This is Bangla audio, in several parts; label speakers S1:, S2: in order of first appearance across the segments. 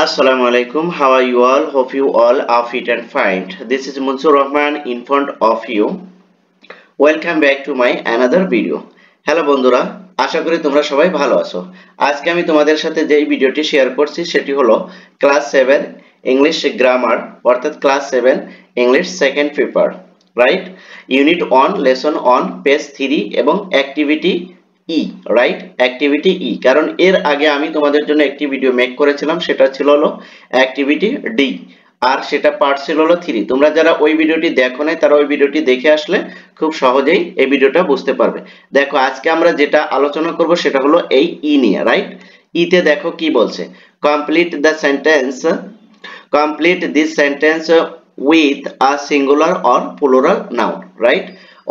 S1: Assalamu alaikum. How are you all? Hope you all are fit and fine. This is Munsur Rahman in front of you. Welcome back to my another video. Hello বন্ধুরা, আশা করি তোমরা সবাই ভালো আছো। আজকে আমি তোমাদের সাথে যেই ভিডিওটি শেয়ার করছি সেটি হলো ক্লাস 7 ইংলিশ গ্রামার অর্থাৎ class 7 English second paper, right? Unit 1 lesson 1 page 3 এবং অ্যাক্টিভিটি ই, রাইট? অ্যাক্টিভিটি ই, কারণ এর আগে আমি তোমাদের জন্য একটি ভিডিও মেক করেছিলাম, সেটা ছিল হলো অ্যাক্টিভিটি ডি, আর সেটা পার্ট ছিল হলো 3। তোমরা যারা ওই ভিডিওটি দেখো নাই তারা ওই ভিডিওটি দেখে আসলে খুব সহজেই এই ভিডিওটা বুঝতে পারবে। দেখো আজকে আমরা যেটা আলোচনা করব সেটা হলো এই ই নিয়ে, রাইট? ইতে দেখো কি বলছে, complete the sentence, complete this sentence with a singular or plural noun, right?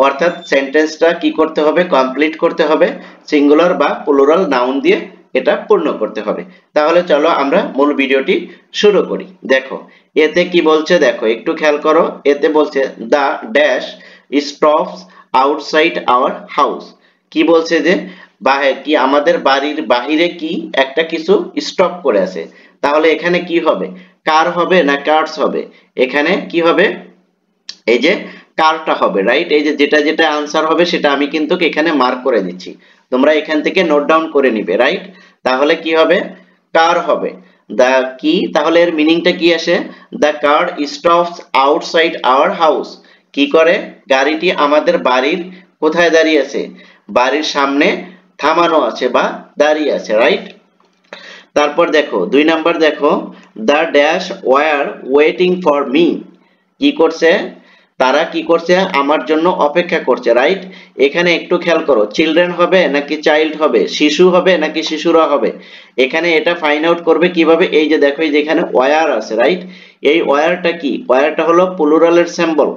S1: অর্থাৎ সেন্টেন্সটা কি করতে হবে, কমপ্লিট করতে হবে সিঙ্গুলার বা প্লুরাল নাউন দিয়ে এটা পূর্ণ করতে হবে। তাহলে চলো আমরা মূল ভিডিওটি শুরু করি। দেখো এতে কি বলছে, দেখো একটু খেয়াল করো। এতে বলছে the dash stops outside our house. কি বলছে যে কি আমাদের বাড়ির বাহিরে কি একটা কিছু স্টপ করে আছে। তাহলে এখানে কি হবে, কার হবে না কার্স হবে? এখানে কি হবে, এই যে কারটা হবে, রাইট? এই যে যেটা যেটা আনসার হবে সেটা আমি কিন্তু এখানে মার্ক করে দিচ্ছি, তোমরা এখান থেকে নোট ডাউন করে নিবে, রাইট? তাহলে কি হবে, কার হবে। দা কি, তাহলে এর মিনিংটা কি আসে, দা কার স্টপস আউটসাইড আওয়ার হাউস। কি করে, গাড়িটি আমাদের বাড়ির কোথায় দাঁড়িয়ে আছে, বাড়ির সামনে থামানো আছে বা দাঁড়িয়ে আছে, রাইট? তারপর দেখো 2 নাম্বার, দেখো the dash were waiting for me. কি করছে, তারা কি করছে, আমার জন্য অপেক্ষা করছে, রাইট? এখানে একটু খেয়াল করো, চিলড্রেন হবে নাকি চাইল্ড হবে, শিশু হবে নাকি শিশুরা হবে, এখানে এটা ফাইন্ড আউট করবে কিভাবে। এই যে দেখো এই যে এখানে ওয়্যার আছে, রাইট? এই ওয়্যারটা কি, ওয়্যারটা হলো প্লুরালের সিম্বল,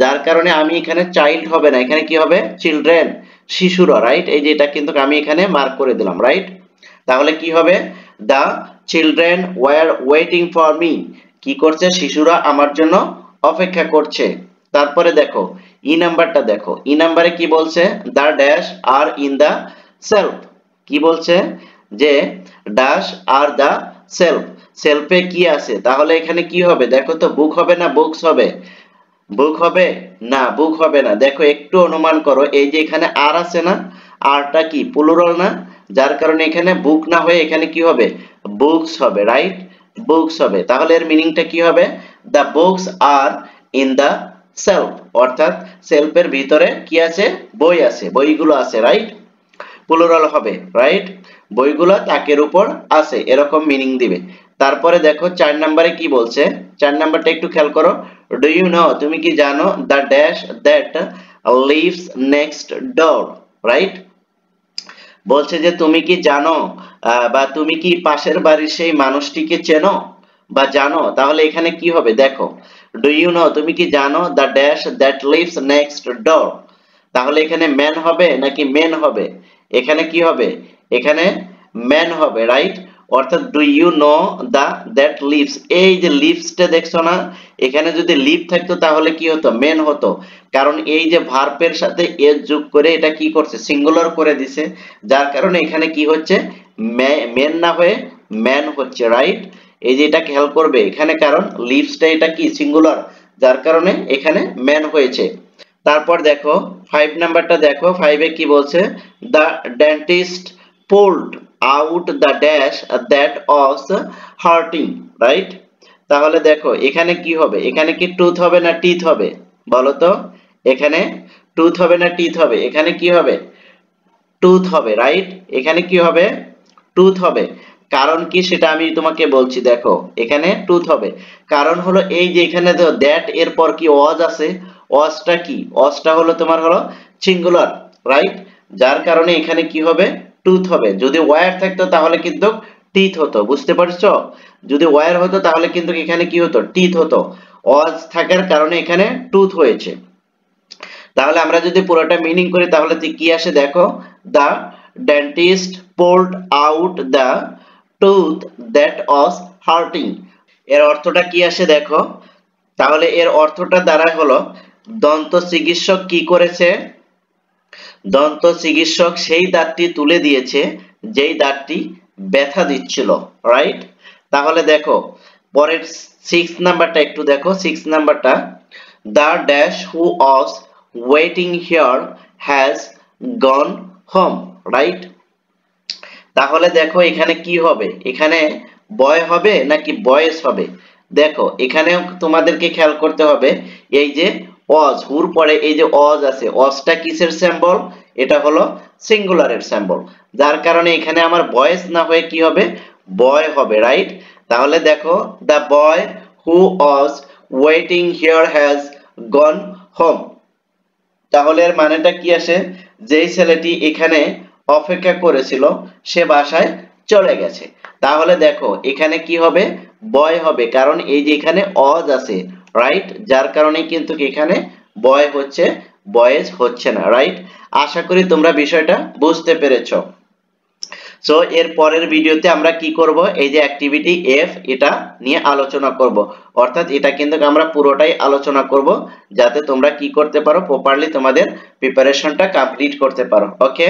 S1: যার কারণে আমি এখানে চাইল্ড হবে না, এখানে কি হবে, চিলড্রেন, শিশুরা, রাইট? এই যে এটা কিন্তু আমি এখানে মার্ক করে দিলাম, রাইট? তাহলে কি হবে, the children were waiting for me. কি করছে, শিশুরা আমার জন্য অপেক্ষা করছে। তারপরে দেখো ই নাম্বারটা, দেখো ই নাম্বারে কি বলছে, the dash are in the self. কি বলছে যে ড্যাশ আর দা সেলফ, সেলফে কি আছে, তাহলে এখানে কি হবে, দেখো তো বুক হবে না বুকস হবে, বুক হবে না বুক হবে না। দেখো একটু অনুমান করো, এই যে এখানে আর আছে না, আরটা কি প্লুরাল না, যার কারণে এখানে বুক না হয়ে এখানে কি হবে, বুকস হবে, রাইট? বুকস হবে। তাহলে এর মিনিংটা কি হবে, the books are in the shelf, অর্থাৎ সেলফের ভিতরে কি আছে, বই আছে, বইগুলো আছে, রাইট? প্লুরাল হবে, রাইট? বইগুলো তাকের উপর আছে, এরকম মিনিং দিবে। তারপরে দেখো 4 নম্বরে কি বলছে, 4 নাম্বারটা একটু খেয়াল করো। ডু ইউ নো, তুমি কি জানো, the dash that lives next door, right? বলছে যে তুমি কি জানো বা তুমি কি পাশের বাড়ির সেই মানুষটিকে চেনো বা জানো। তাহলে এখানে কি হবে, দেখো ডু ইউ নো, তুমি কি জানো, the dash that lives next ডোর। তাহলে এখানে ম্যান হবে নাকি মেন হবে, এখানে কি হবে, এখানে ম্যান হবে, রাইট? অর্থাৎ do you know the that leaves, এই যে লিভসটা দেখছো না, এখানে যদি লিভ থাকতো তাহলে কি হতো, মেন হতো, কারণ এই যে ভার্বের সাথে এর যোগ করে এটা কি করছে, সিঙ্গুলার করে দিছে, যার কারণে এখানে কি হচ্ছে, মেন না হয়ে ম্যান হচ্ছে, রাইট? এই যে এটা খেয়াল করবে এখানে, কারণ লিভসটা এটা কি সিঙ্গুলার, যার কারণে এখানে ম্যান হয়েছে। তারপর দেখো 5 নাম্বারটা, দেখো 5 এ কি বলছে, the dentist pulled out the dash that was hurting, right? তাহলে দেখো এখানে কি হবে, এখানে কি টুথ হবে না টিথ হবে, বলো তো? এখানে টুথ হবে না টিথ হবে, এখানে কি হবে, টুথ হবে, রাইট? এখানে কি হবে, টুথ হবে। কারণ কি সেটা আমি তোমাকে বলছি, দেখো এখানে টুথ হবে, কারণ হলো এই যে এখানে দেখো দ্যাট এর পর কি ওয়াজ আছে, ওয়াজটা কি, ওয়াজটা হলো তোমার হলো সিঙ্গুলার, রাইট? যার কারণে এখানে কি হবে, টুথ হবে। যদি ওয়্যার থাকতো তাহলে কিন্তু টিথ হতো, বুঝতে পারছো? যদি ওয়্যার হতো তাহলে কিন্তু এখানে কি হতো, টিথ হতো। ওয়াজ থাকার কারণে এখানে টুথ হয়েছে। তাহলে আমরা যদি পুরোটা মিনিং করি তাহলে কি আসে, দেখো the dentist pulled out the tooth that was hurting. এর অর্থটা কি আসে, দেখো তাহলে এর অর্থটা দ্বারা হলো দন্ত চিকিৎসক কি করেছে, দন্ত চিকিৎসক সেই দাঁতটি তুলে দিয়েছে যেই দাঁতটি ব্যথা দিচ্ছিল, রাইট? তাহলে দেখো পরের 6 নাম্বারটা একটু দেখো। 6 নাম্বারটা, the dash who was waiting here has gone home, right? তাহলে দেখো এখানে কি হবে, এখানে বয় হবে নাকি বয়েস হবে? দেখো এখানেও তোমাদেরকে খেয়াল করতে হবে, এই যে was, হুর পরে এই যে was আছে, wasটা কিসের সিম্বল? এটা হলো সিঙ্গুলারের সিম্বল, যার কারণে এখানে আমার বয়েস না হয়ে কি হবে, বয় হবে, রাইট? তাহলে দেখো the boy who was waiting here has gone home, তাহলে এর মানেটা কি আসে, যেই ছেলেটি এখানে অপেক্ষা করেছিল সে বাসায় চলে গেছে। তাহলে দেখো এখানে কি হবে, বয় হবে, কারণ এই যে এখানে অজ আছে, রাইট? যার কারণে কিন্তু এখানে বয় হচ্ছে, বয়েজ হচ্ছে না, রাইট? আশা করি তোমরা বিষয়টা বুঝতে পেরেছো। সো এর পরের ভিডিওতে আমরা কি করব, এই যে অ্যাক্টিভিটি এফ, এটা নিয়ে আলোচনা করব, অর্থাৎ এটা কিন্তু আমরা পুরোটাই আলোচনা করব যাতে তোমরা কি করতে পারো, প্রপারলি তোমাদের প্রিপারেশনটা কমপ্লিট করতে পারো। ওকে,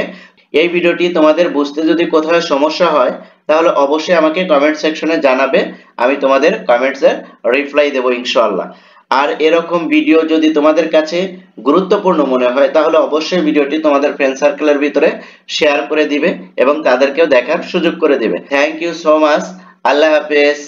S1: এই ভিডিওটি তোমাদের বুঝতে যদি কোথাও সমস্যা হয় তাহলে অবশ্যই আমাকে কমেন্ট সেকশনে জানাবে, আমি তোমাদের কমেন্টসের রিপ্লাই দেব ইনশাআল্লাহ। আর এরকম ভিডিও যদি তোমাদের কাছে গুরুত্বপূর্ণ মনে হয় তাহলে অবশ্যই ভিডিওটি তোমাদের ফ্রেন্ড সার্কেলের ভিতরে শেয়ার করে দিবে এবং তাদেরকেও দেখার সুযোগ করে দিবে। থ্যাংক ইউ সো মাচ, আল্লাহ হাফেজ।